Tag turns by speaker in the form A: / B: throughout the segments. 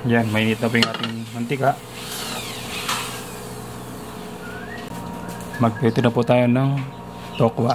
A: Yan, mainit na po yung ating mantika. Magprito na po tayo ng tokwa.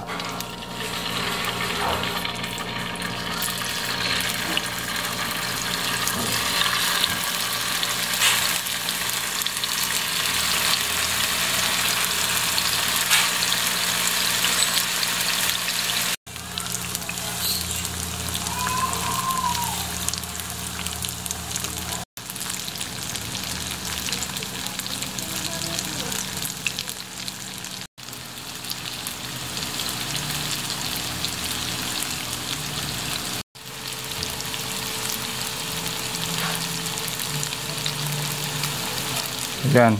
A: Yan,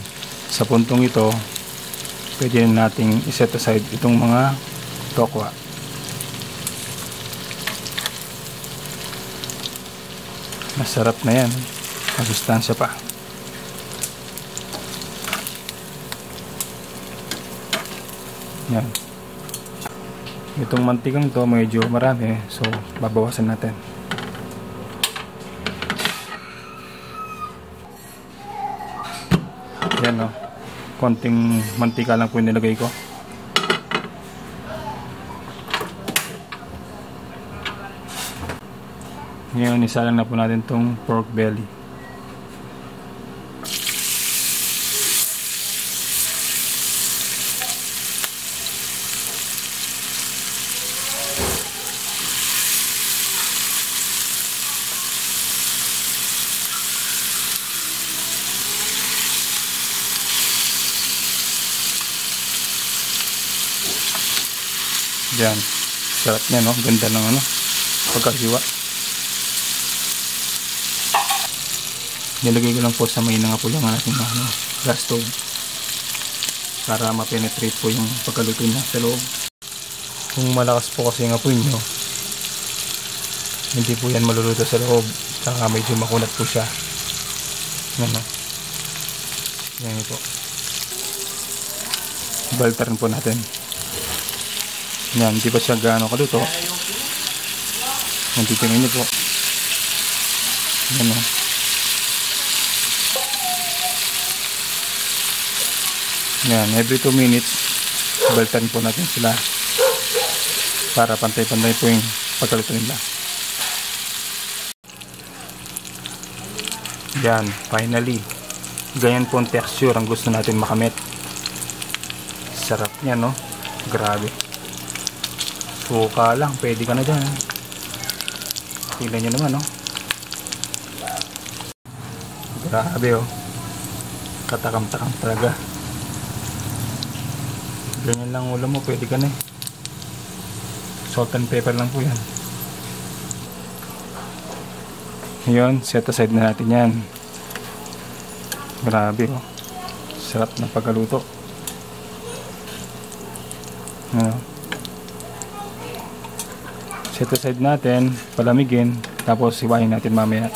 A: sa puntong ito pwede na nating iset aside itong mga tokwa. Masarap na yan, masustansya pa. Yan, itong mantikang to medyo marami, so babawasan natin. Yan o, konting mantika lang po yung nilagay ko. Ngayon isalang na po natin itong pork belly. Yan, sarap niya, no? Ganda ng pagkahiwa. Nilagay ko lang po sa may nangapoy ang ating gas stove para ma-penetrate po yung pagkaluto niya sa loob. Kung malakas po kasi ang apoy nyo, hindi po yan maluluto sa loob, saka medyo makunat po siya. Yan, no? Yan po. Baltarin po natin. Yan, hindi pa siya gaano kaluto. Yan, titingnan nyo po. Yan, o. Yan, every 2 minutes baltan po natin sila para pantay-pantay po yung pagkaluto nila. Yan, finally ganyan po ang texture ang gusto natin makamit. Sarap niya, no? Grabe. Suka lang, pwede ka na dyan. Tingnan nyo naman, no? Grabe, oh. Katakam-takam talaga. Ganyan lang ulam mo, pwede ka na eh. Salt and pepper lang po yan. Ngayon, set aside na natin yan. Grabe, oh. Sarap na pagkaluto. Ano? Set aside natin, palamigin, tapos hiwain natin mamaya.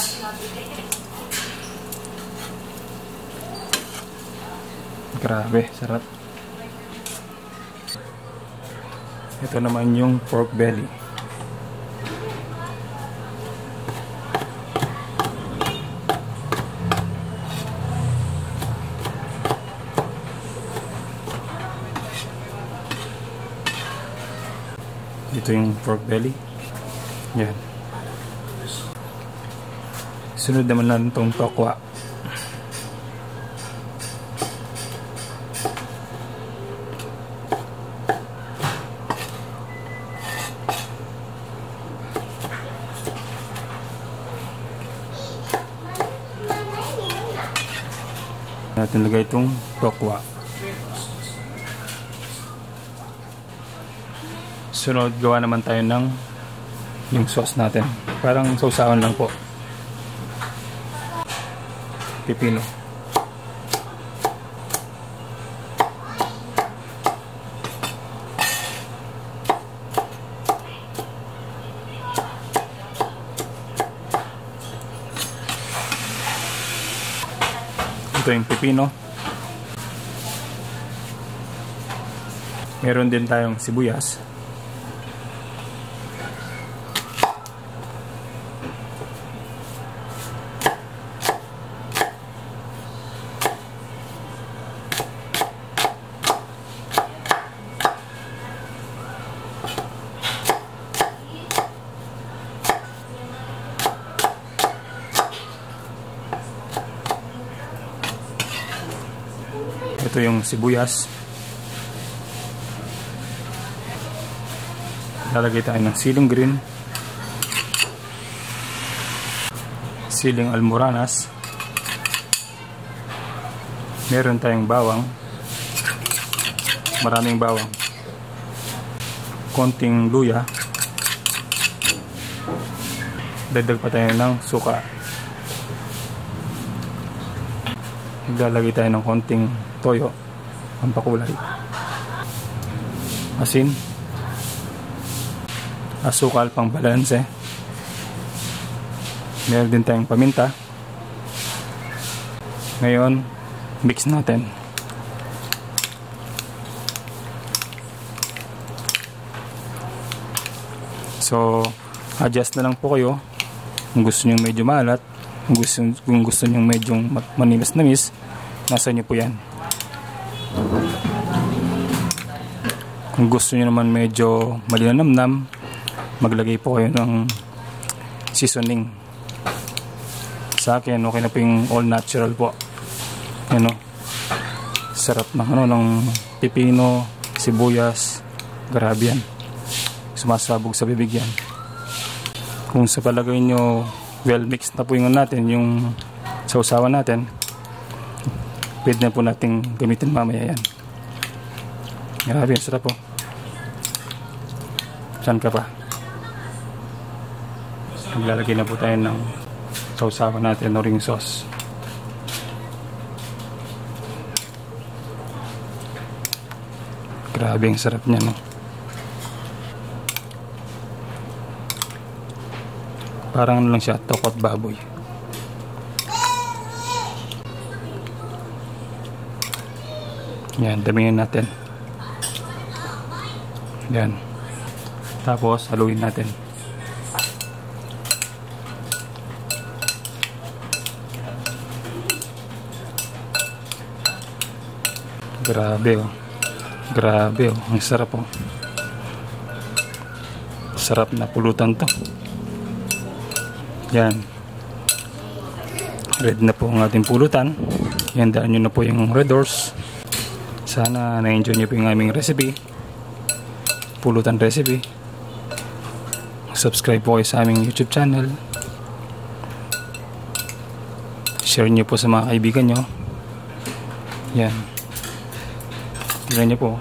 A: Grabe, sarap. Ito naman yung pork belly. Ito yung pork belly. Yan. Sunod naman natin itong tokwa. Natin lagay itong tokwa. Sunod, gawa naman tayo ng yung sauce natin. Parang sausawan lang po. Pipino. Ito yung pipino. Meron din tayong sibuyas. Ito yung sibuyas. Lalagay tayo ng siling green, siling almoranas, meron tayong bawang, maraming bawang, konting luya, dagdag pa tayo ng suka, naglalagay tayo ng konting toyo, pampakulay, asin, asukal pang balanse, meron din tayong paminta. Ngayon mix natin. So adjust na lang po kayo kung gusto nyo medyo maalat, kung gusto nyo medyo manimis-namis, nasa nyo po yan. Kung gusto nyo naman medyo malinamnam, maglagay po kayo ng seasoning. Sa akin okay na po yung all natural po. Ano, sarap ng ng pipino, sibuyas, grabe yan, sumasabog sa bibig yan. Kung sa palagay nyo well mixed na po yung natin, yung sausawan natin, pwede na po nating gamitin mamaya yan. Grabe yan, sarap po. Saan ka pa? Maglalagay na po tayo ng sausawan natin, ring sauce. Grabe ang sarap niya, no? Parang ano lang siya, tokot baboy. Yan, damihan natin. Yan. Tapos haluin natin. Grabe oh. Grabe oh, ang sarap oh. Sarap na pulutan to. Yan. Ready na po ang ating pulutan. Ihandaan nyo na po yung red horse. Sana na-enjoy nyo po yung aming recipe. Pulutan recipe. Subscribe po kayo sa aming YouTube channel. Share nyo po sa mga kaibigan nyo. Yan. Tignan nyo po.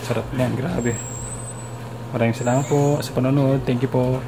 A: Sarap yan, grabe. Maraming salamat po sa panonood. Thank you po.